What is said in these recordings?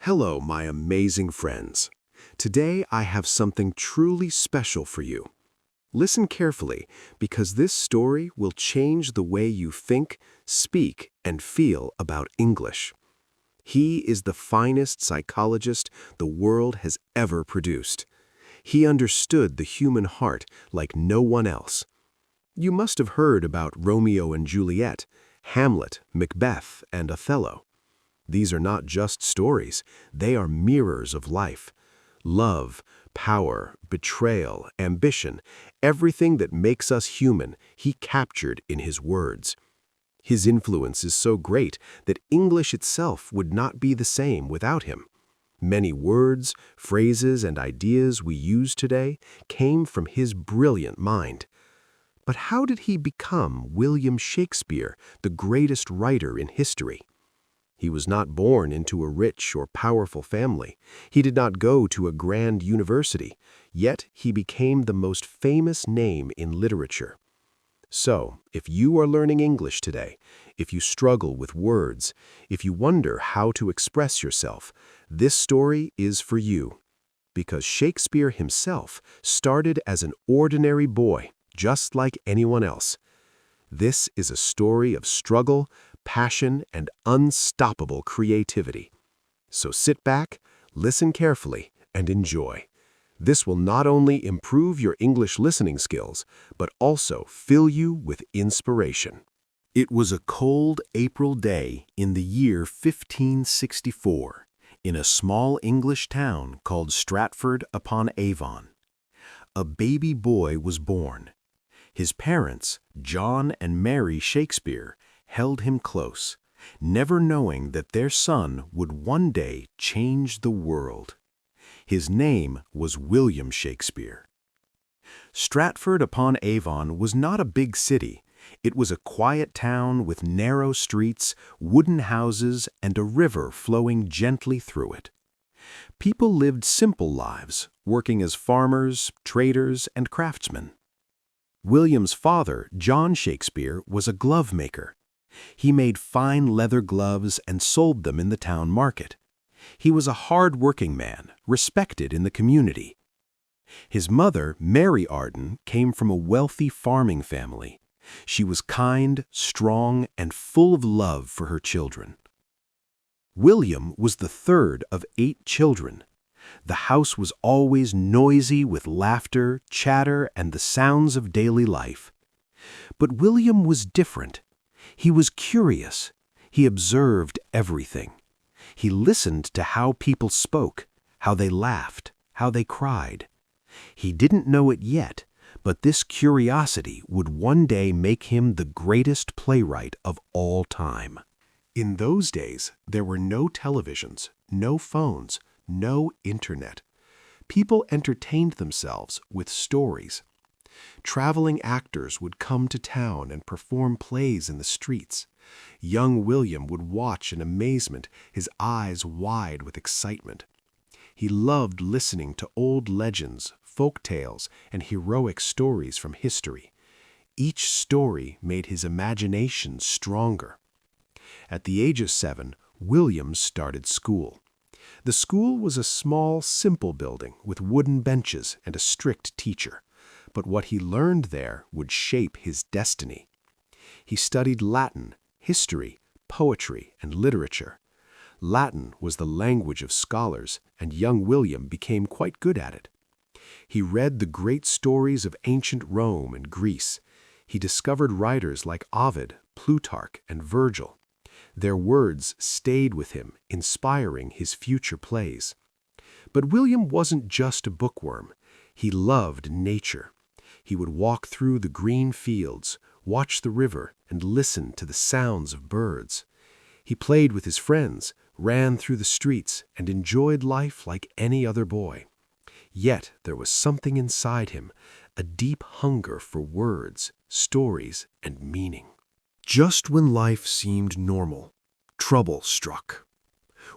Hello, my amazing friends. Today I have something truly special for you. Listen carefully, because this story will change the way you think, speak, and feel about English. He is the finest psychologist the world has ever produced. He understood the human heart like no one else. You must have heard about Romeo and Juliet, Hamlet, Macbeth, and Othello. These are not just stories, they are mirrors of life. Love, power, betrayal, ambition, everything that makes us human, he captured in his words. His influence is so great that English itself would not be the same without him. Many words, phrases, and ideas we use today came from his brilliant mind. But how did he become William Shakespeare, the greatest writer in history? He was not born into a rich or powerful family. He did not go to a grand university, yet he became the most famous name in literature. So, if you are learning English today, if you struggle with words, if you wonder how to express yourself, this story is for you. Because Shakespeare himself started as an ordinary boy, just like anyone else. This is a story of struggle, passion, and unstoppable creativity. So sit back, listen carefully, and enjoy. This will not only improve your English listening skills, but also fill you with inspiration. It was a cold April day in the year 1564, in a small English town called Stratford upon Avon. A baby boy was born. His parents, John and Mary Shakespeare, held him close, never knowing that their son would one day change the world. His name was William Shakespeare. Stratford upon Avon was not a big city. It was a quiet town with narrow streets, wooden houses, and a river flowing gently through it. People lived simple lives, working as farmers, traders, and craftsmen. William's father, John Shakespeare, was a glove maker. He made fine leather gloves and sold them in the town market. He was a hard-working man, respected in the community. His mother, Mary Arden, came from a wealthy farming family. She was kind, strong, and full of love for her children. William was the third of 8 children. The house was always noisy with laughter, chatter, and the sounds of daily life. But William was different. He was curious. He observed everything. He listened to how people spoke, how they laughed, how they cried. He didn't know it yet, but this curiosity would one day make him the greatest playwright of all time. In those days, there were no televisions, no phones, no internet. People entertained themselves with stories. Traveling actors would come to town and perform plays in the streets. Young William would watch in amazement, his eyes wide with excitement. He loved listening to old legends, folk tales, and heroic stories from history. Each story made his imagination stronger. At the age of 7, William started school. The school was a small, simple building with wooden benches and a strict teacher. But what he learned there would shape his destiny. He studied Latin, history, poetry, and literature. Latin was the language of scholars, and young William became quite good at it. He read the great stories of ancient Rome and Greece. He discovered writers like Ovid, Plutarch, and Virgil. Their words stayed with him, inspiring his future plays. But William wasn't just a bookworm. He loved nature. He would walk through the green fields, watch the river, and listen to the sounds of birds. He played with his friends, ran through the streets, and enjoyed life like any other boy. Yet there was something inside him, a deep hunger for words, stories, and meaning. Just when life seemed normal, trouble struck.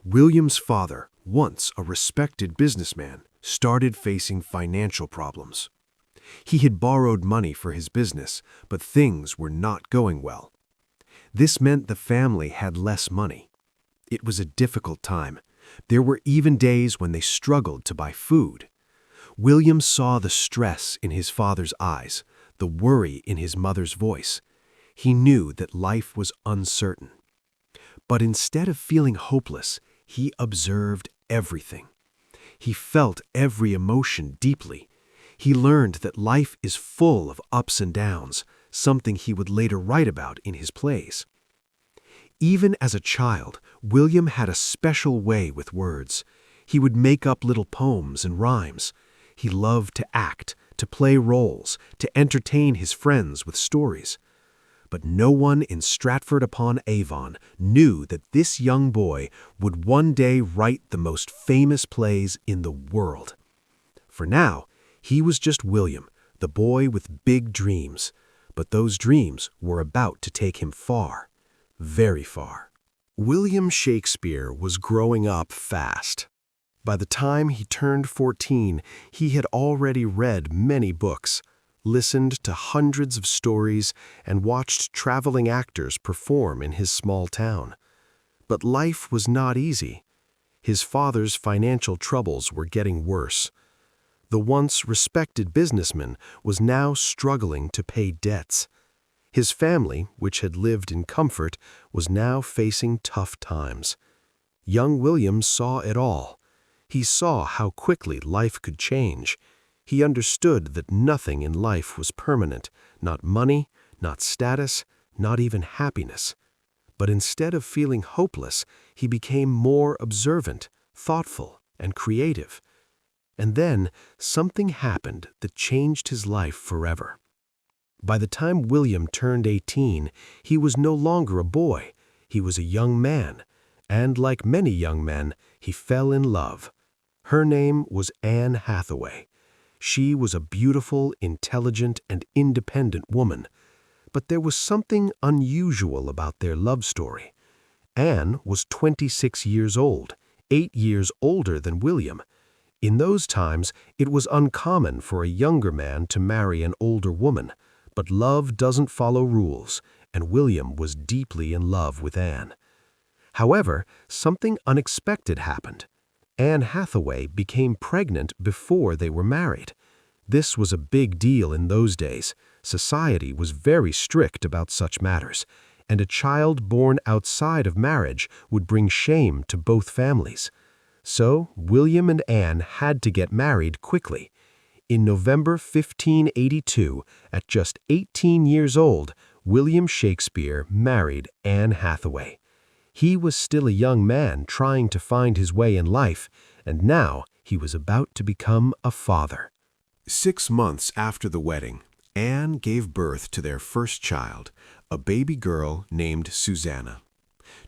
William's father, once a respected businessman, started facing financial problems. He had borrowed money for his business, but things were not going well. This meant the family had less money. It was a difficult time. There were even days when they struggled to buy food. William saw the stress in his father's eyes, the worry in his mother's voice. He knew that life was uncertain. But instead of feeling hopeless, he observed everything. He felt every emotion deeply. He learned that life is full of ups and downs, something he would later write about in his plays. Even as a child, William had a special way with words. He would make up little poems and rhymes. He loved to act, to play roles, to entertain his friends with stories. But no one in Stratford-upon-Avon knew that this young boy would one day write the most famous plays in the world. For now, he was just William, the boy with big dreams. But those dreams were about to take him far, very far. William Shakespeare was growing up fast. By the time he turned 14, he had already read many books, listened to hundreds of stories, and watched traveling actors perform in his small town. But life was not easy. His father's financial troubles were getting worse. The once respected businessman was now struggling to pay debts. His family, which had lived in comfort, was now facing tough times. Young William saw it all. He saw how quickly life could change. He understood that nothing in life was permanent, not money, not status, not even happiness. But instead of feeling hopeless, he became more observant, thoughtful, and creative. And then something happened that changed his life forever. By the time William turned 18, he was no longer a boy. He was a young man, and like many young men, he fell in love. Her name was Anne Hathaway. She was a beautiful, intelligent, and independent woman. But there was something unusual about their love story. Anne was 26 years old, 8 years older than William. In those times, it was uncommon for a younger man to marry an older woman. But love doesn't follow rules, and William was deeply in love with Anne. However, something unexpected happened. Anne Hathaway became pregnant before they were married. This was a big deal in those days. Society was very strict about such matters, and a child born outside of marriage would bring shame to both families. So William and Anne had to get married quickly. In November 1582, at just 18 years old, William Shakespeare married Anne Hathaway. He was still a young man trying to find his way in life, and now he was about to become a father. 6 months after the wedding, Anne gave birth to their first child, a baby girl named Susanna.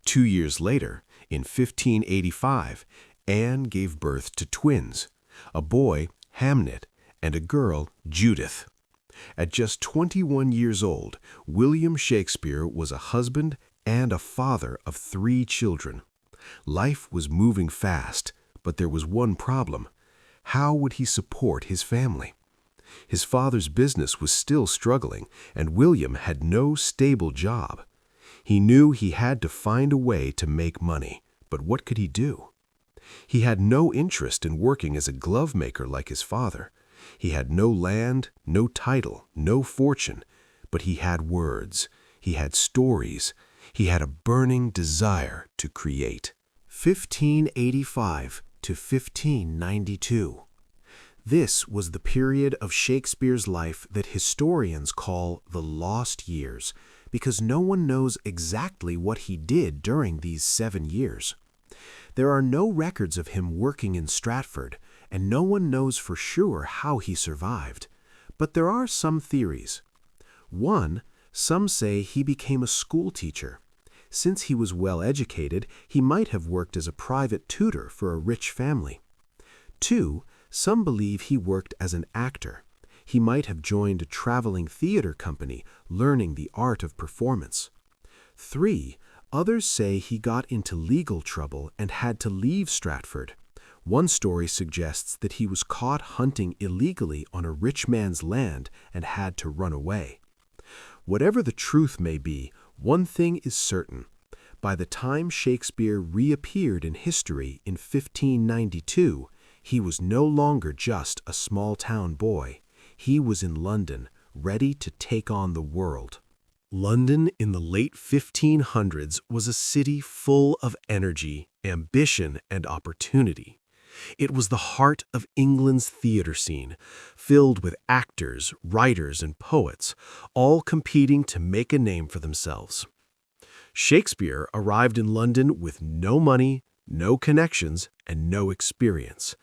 2 years later, in 1585, Anne gave birth to twins, a boy, Hamnet, and a girl, Judith. At just 21 years old, William Shakespeare was a husband and a father of 3 children. Life was moving fast, but there was one problem. How would he support his family? His father's business was still struggling, and William had no stable job. He knew he had to find a way to make money, but what could he do? He had no interest in working as a glove maker like his father. He had no land, no title, no fortune, but he had words, he had stories, he had a burning desire to create. 1585 to 1592. This was the period of Shakespeare's life that historians call the lost years, because no one knows exactly what he did during these 7 years. There are no records of him working in Stratford, and no one knows for sure how he survived. But there are some theories. One, some say he became a school teacher. Since he was well educated, he might have worked as a private tutor for a rich family. 2, some believe he worked as an actor. He might have joined a traveling theater company, learning the art of performance. 3, others say he got into legal trouble and had to leave Stratford. One story suggests that he was caught hunting illegally on a rich man's land and had to run away. Whatever the truth may be, one thing is certain. By the time Shakespeare reappeared in history in 1592, he was no longer just a small-town boy. He was in London, ready to take on the world. London in the late 1500s was a city full of energy, ambition, and opportunity. It was the heart of England's theater scene, filled with actors, writers, and poets, all competing to make a name for themselves. Shakespeare arrived in London with no money, no connections, and no experience.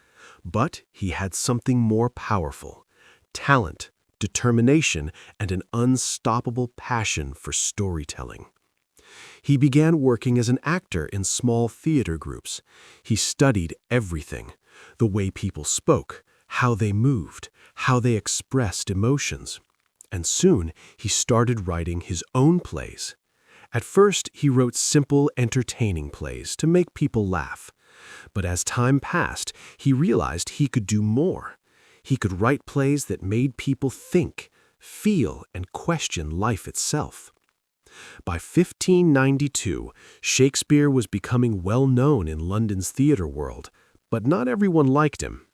But he had something more powerful: talent, determination, and an unstoppable passion for storytelling. He began working as an actor in small theater groups. He studied everything: the way people spoke, how they moved, how they expressed emotions. And soon he started writing his own plays. At first, he wrote simple, entertaining plays to make people laugh. But as time passed, he realized he could do more. He could write plays that made people think, feel, and question life itself. By 1592, Shakespeare was becoming well known in London's theater world, but not everyone liked him.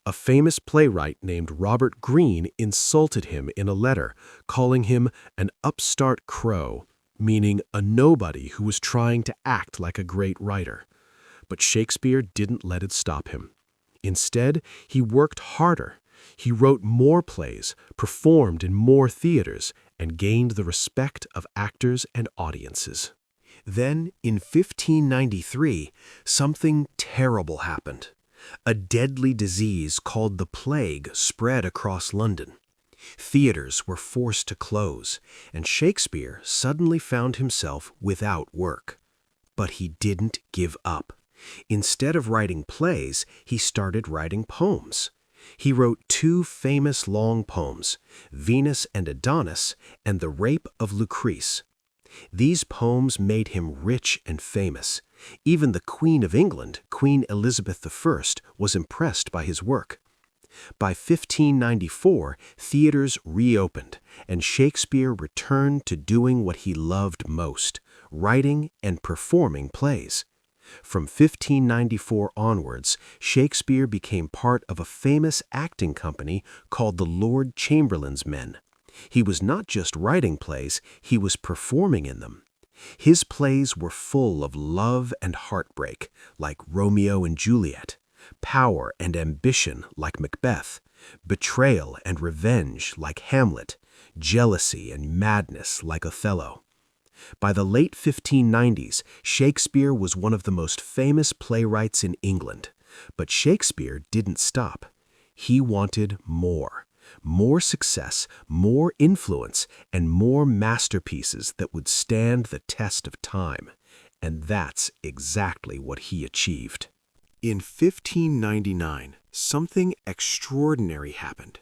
A famous playwright named Robert Greene insulted him in a letter, calling him an upstart crow, meaning a nobody who was trying to act like a great writer. But Shakespeare didn't let it stop him. Instead, he worked harder. He wrote more plays, performed in more theaters, and gained the respect of actors and audiences. Then, in 1593, something terrible happened. A deadly disease called the plague spread across London. Theaters were forced to close, and Shakespeare suddenly found himself without work. But he didn't give up. Instead of writing plays, he started writing poems. He wrote two famous long poems, Venus and Adonis and The Rape of Lucrece. These poems made him rich and famous. Even the Queen of England, Queen Elizabeth I, was impressed by his work. By 1594, theaters reopened, and Shakespeare returned to doing what he loved most: writing and performing plays. From 1594 onwards, Shakespeare became part of a famous acting company called the Lord Chamberlain's Men. He was not just writing plays, he was performing in them. His plays were full of love and heartbreak, like Romeo and Juliet, power and ambition, like Macbeth, betrayal and revenge, like Hamlet, jealousy and madness, like Othello. By the late 1590s, Shakespeare was one of the most famous playwrights in England. But Shakespeare didn't stop. He wanted more. More success, more influence, and more masterpieces that would stand the test of time. And that's exactly what he achieved. In 1599, something extraordinary happened.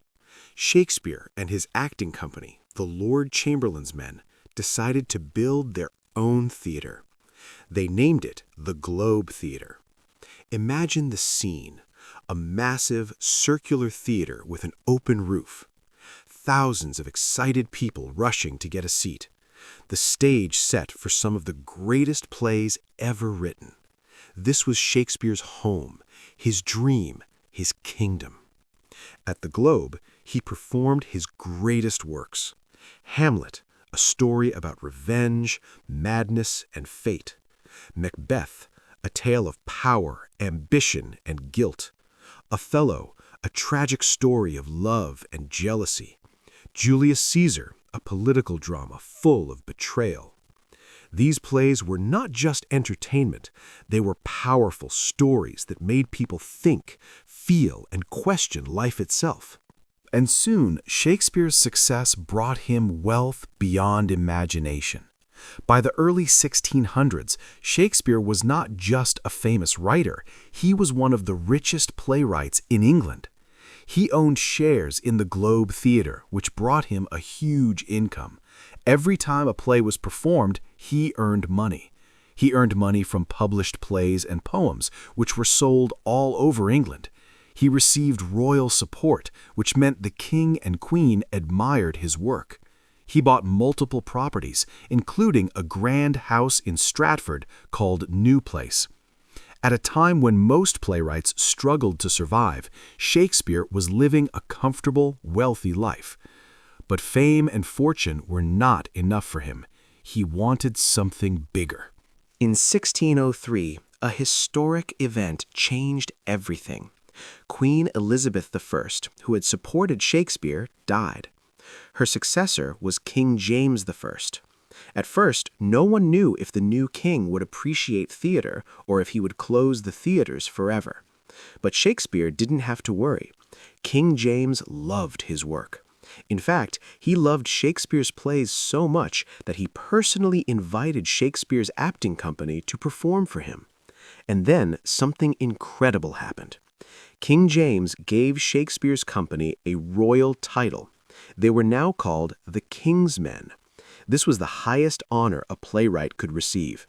Shakespeare and his acting company, the Lord Chamberlain's Men, decided to build their own theater. They named it the Globe Theater. Imagine the scene: a massive, circular theater with an open roof. Thousands of excited people rushing to get a seat. The stage set for some of the greatest plays ever written. This was Shakespeare's home, his dream, his kingdom. At the Globe, he performed his greatest works: Hamlet, a story about revenge, madness, and fate; Macbeth, a tale of power, ambition, and guilt; Othello, a tragic story of love and jealousy; Julius Caesar, a political drama full of betrayal. These plays were not just entertainment, they were powerful stories that made people think, feel, and question life itself. And soon, Shakespeare's success brought him wealth beyond imagination. By the early 1600s, Shakespeare was not just a famous writer, he was one of the richest playwrights in England. He owned shares in the Globe Theatre, which brought him a huge income. Every time a play was performed, he earned money. He earned money from published plays and poems, which were sold all over England. He received royal support, which meant the king and queen admired his work. He bought multiple properties, including a grand house in Stratford called New Place. At a time when most playwrights struggled to survive, Shakespeare was living a comfortable, wealthy life. But fame and fortune were not enough for him. He wanted something bigger. In 1603, a historic event changed everything. Queen Elizabeth I, who had supported Shakespeare, died. Her successor was King James I. At first, no one knew if the new king would appreciate theater or if he would close the theaters forever. But Shakespeare didn't have to worry. King James loved his work. In fact, he loved Shakespeare's plays so much that he personally invited Shakespeare's acting company to perform for him. And then something incredible happened. King James gave Shakespeare's company a royal title. They were now called the King's Men. This was the highest honor a playwright could receive.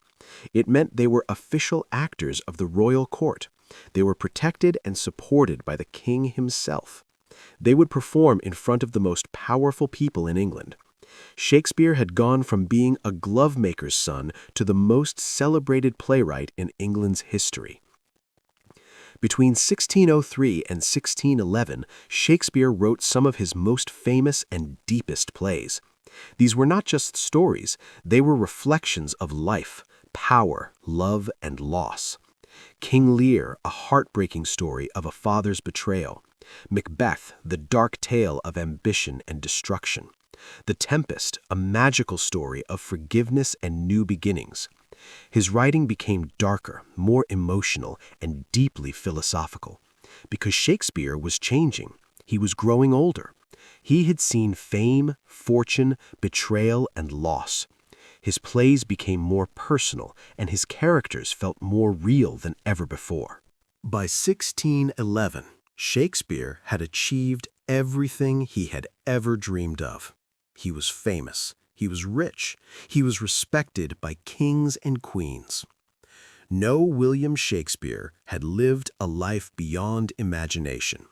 It meant they were official actors of the royal court. They were protected and supported by the king himself. They would perform in front of the most powerful people in England. Shakespeare had gone from being a glovemaker's son to the most celebrated playwright in England's history. Between 1603 and 1611, Shakespeare wrote some of his most famous and deepest plays. These were not just stories, they were reflections of life, power, love, and loss. King Lear, a heartbreaking story of a father's betrayal. Macbeth, the dark tale of ambition and destruction. The Tempest, a magical story of forgiveness and new beginnings. His writing became darker, more emotional, and deeply philosophical. Because Shakespeare was changing. He was growing older. He had seen fame, fortune, betrayal, and loss. His plays became more personal, and his characters felt more real than ever before. By 1611, Shakespeare had achieved everything he had ever dreamed of. He was famous. He was rich. He was respected by kings and queens. No William Shakespeare had lived a life beyond imagination.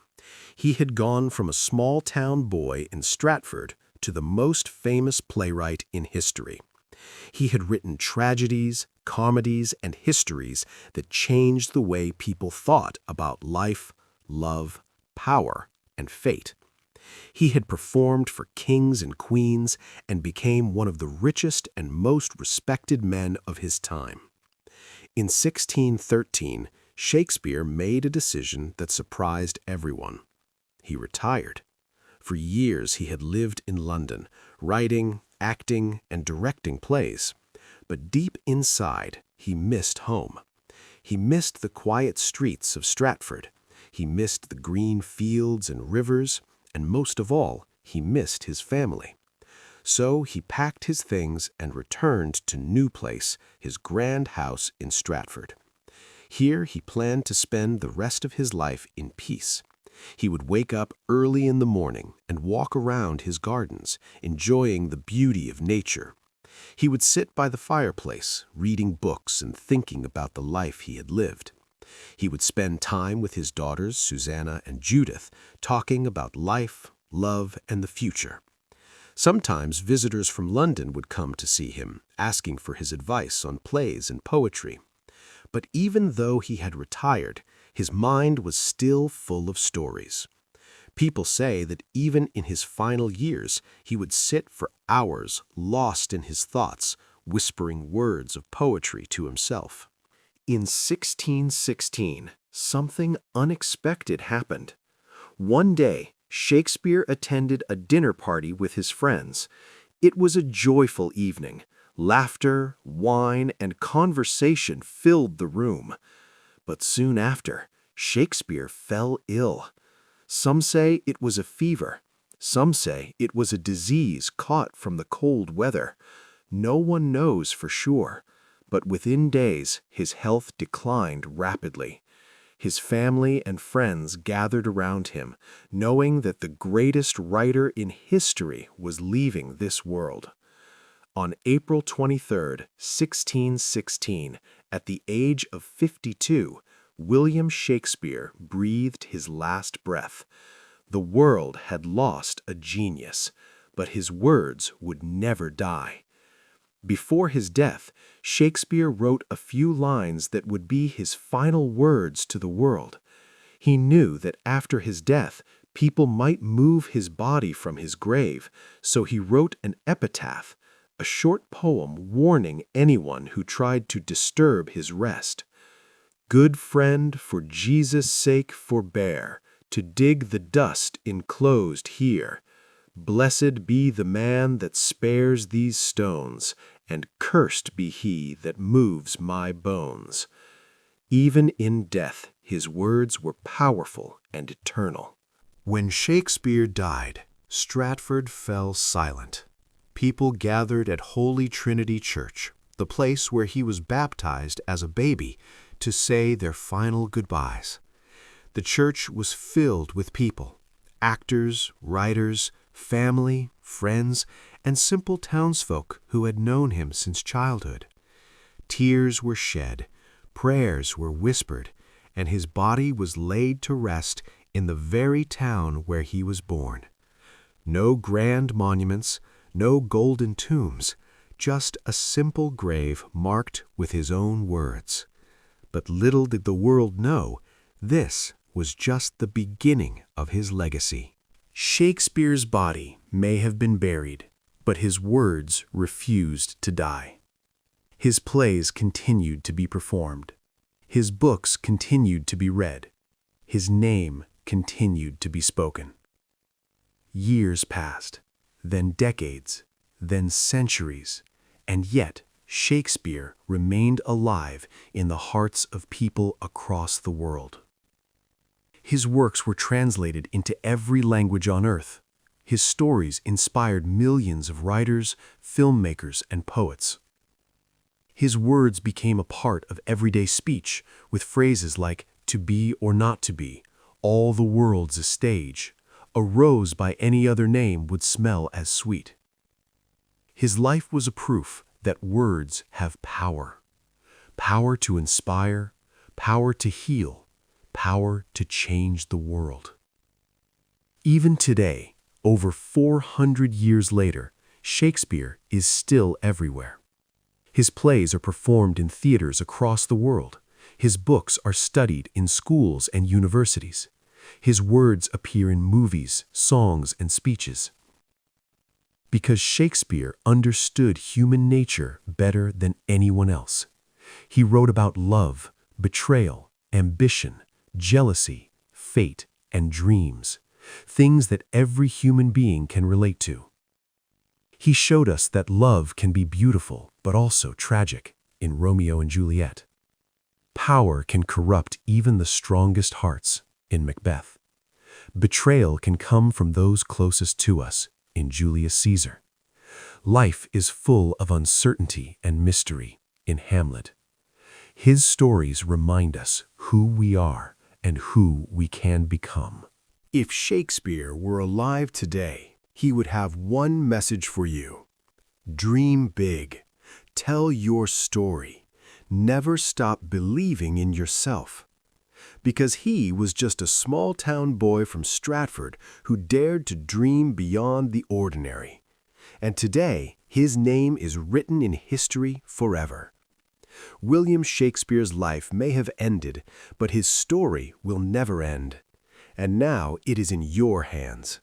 He had gone from a small-town boy in Stratford to the most famous playwright in history. He had written tragedies, comedies, and histories that changed the way people thought about life, love, power, and fate. He had performed for kings and queens and became one of the richest and most respected men of his time. In 1613, Shakespeare made a decision that surprised everyone. He retired. For years he had lived in London, writing, acting, and directing plays. But deep inside, he missed home. He missed the quiet streets of Stratford. He missed the green fields and rivers, and most of all, he missed his family. So he packed his things and returned to New Place, his grand house in Stratford. Here he planned to spend the rest of his life in peace. He would wake up early in the morning and walk around his gardens, enjoying the beauty of nature. He would sit by the fireplace, reading books and thinking about the life he had lived. He would spend time with his daughters, Susanna and Judith, talking about life, love, and the future. Sometimes visitors from London would come to see him, asking for his advice on plays and poetry. But even though he had retired, his mind was still full of stories. People say that even in his final years, he would sit for hours lost in his thoughts, whispering words of poetry to himself. In 1616, something unexpected happened. One day, Shakespeare attended a dinner party with his friends. It was a joyful evening. Laughter, wine, and conversation filled the room. But soon after, Shakespeare fell ill. Some say it was a fever. Some say it was a disease caught from the cold weather. No one knows for sure. But within days, his health declined rapidly. His family and friends gathered around him, knowing that the greatest writer in history was leaving this world. On April 23, 1616, at the age of 52, William Shakespeare breathed his last breath. The world had lost a genius, but his words would never die. Before his death, Shakespeare wrote a few lines that would be his final words to the world. He knew that after his death, people might move his body from his grave, so he wrote an epitaph, a short poem warning anyone who tried to disturb his rest. "Good friend, for Jesus' sake forbear to dig the dust enclosed here. Blessed be the man that spares these stones, and cursed be he that moves my bones." Even in death, his words were powerful and eternal. When Shakespeare died, Stratford fell silent. People gathered at Holy Trinity Church, the place where he was baptized as a baby, to say their final goodbyes. The church was filled with people, actors, writers, family, friends, and simple townsfolk who had known him since childhood. Tears were shed, prayers were whispered, and his body was laid to rest in the very town where he was born. No grand monuments, no golden tombs, just a simple grave marked with his own words. But little did the world know, this was just the beginning of his legacy. Shakespeare's body may have been buried, but his words refused to die. His plays continued to be performed. His books continued to be read. His name continued to be spoken. Years passed, then decades, then centuries, and yet Shakespeare remained alive in the hearts of people across the world. His works were translated into every language on earth. His stories inspired millions of writers, filmmakers, and poets. His words became a part of everyday speech, with phrases like "to be or not to be," "all the world's a stage," "a rose by any other name would smell as sweet." His life was a proof that words have power. Power to inspire, power to heal, power to change the world. Even today, over 400 years later, Shakespeare is still everywhere. His plays are performed in theaters across the world. His books are studied in schools and universities. His words appear in movies, songs, and speeches. Because Shakespeare understood human nature better than anyone else. He wrote about love, betrayal, ambition, jealousy, fate, and dreams, things that every human being can relate to. He showed us that love can be beautiful but also tragic in Romeo and Juliet. Power can corrupt even the strongest hearts in Macbeth. Betrayal can come from those closest to us in Julius Caesar. Life is full of uncertainty and mystery in Hamlet. His stories remind us who we are and who we can become. If Shakespeare were alive today, he would have one message for you. Dream big. Tell your story. Never stop believing in yourself. Because he was just a small-town boy from Stratford who dared to dream beyond the ordinary. And today, his name is written in history forever. William Shakespeare's life may have ended, but his story will never end. And now it is in your hands.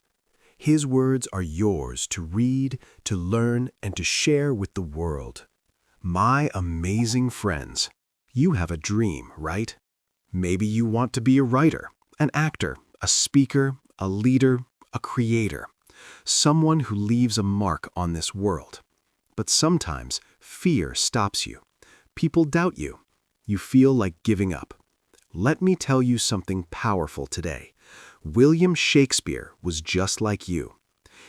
His words are yours to read, to learn, and to share with the world. My amazing friends, you have a dream, right? Maybe you want to be a writer, an actor, a speaker, a leader, a creator, someone who leaves a mark on this world. But sometimes fear stops you. People doubt you. You feel like giving up. Let me tell you something powerful today. William Shakespeare was just like you.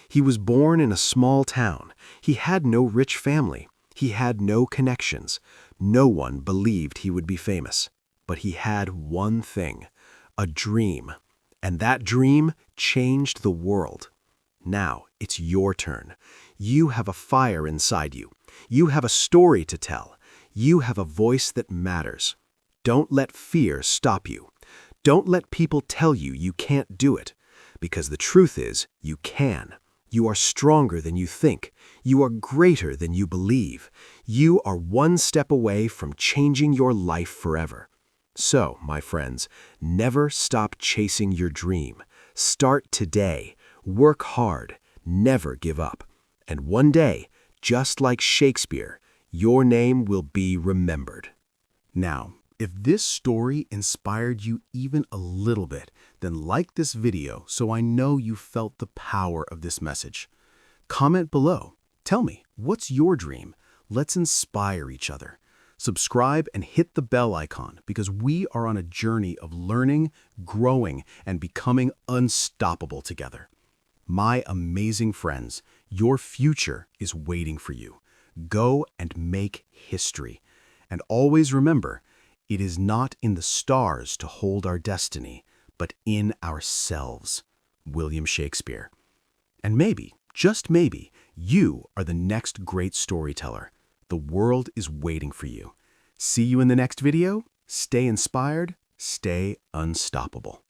He was born in a small town. He had no rich family. He had no connections. No one believed he would be famous. But he had one thing, a dream. And that dream changed the world. Now it's your turn. You have a fire inside you. You have a story to tell. You have a voice that matters. Don't let fear stop you. Don't let people tell you you can't do it. Because the truth is, you can. You are stronger than you think. You are greater than you believe. You are one step away from changing your life forever. So, my friends, never stop chasing your dream. Start today. Work hard. Never give up. And one day, just like Shakespeare, your name will be remembered. Now, if this story inspired you even a little bit, then like this video so I know you felt the power of this message. Comment below. Tell me, what's your dream? Let's inspire each other. Subscribe and hit the bell icon because we are on a journey of learning, growing, and becoming unstoppable together. My amazing friends, your future is waiting for you. Go and make history. And always remember, it is not in the stars to hold our destiny, but in ourselves. William Shakespeare. And maybe, just maybe, you are the next great storyteller. The world is waiting for you. See you in the next video. Stay inspired, stay unstoppable.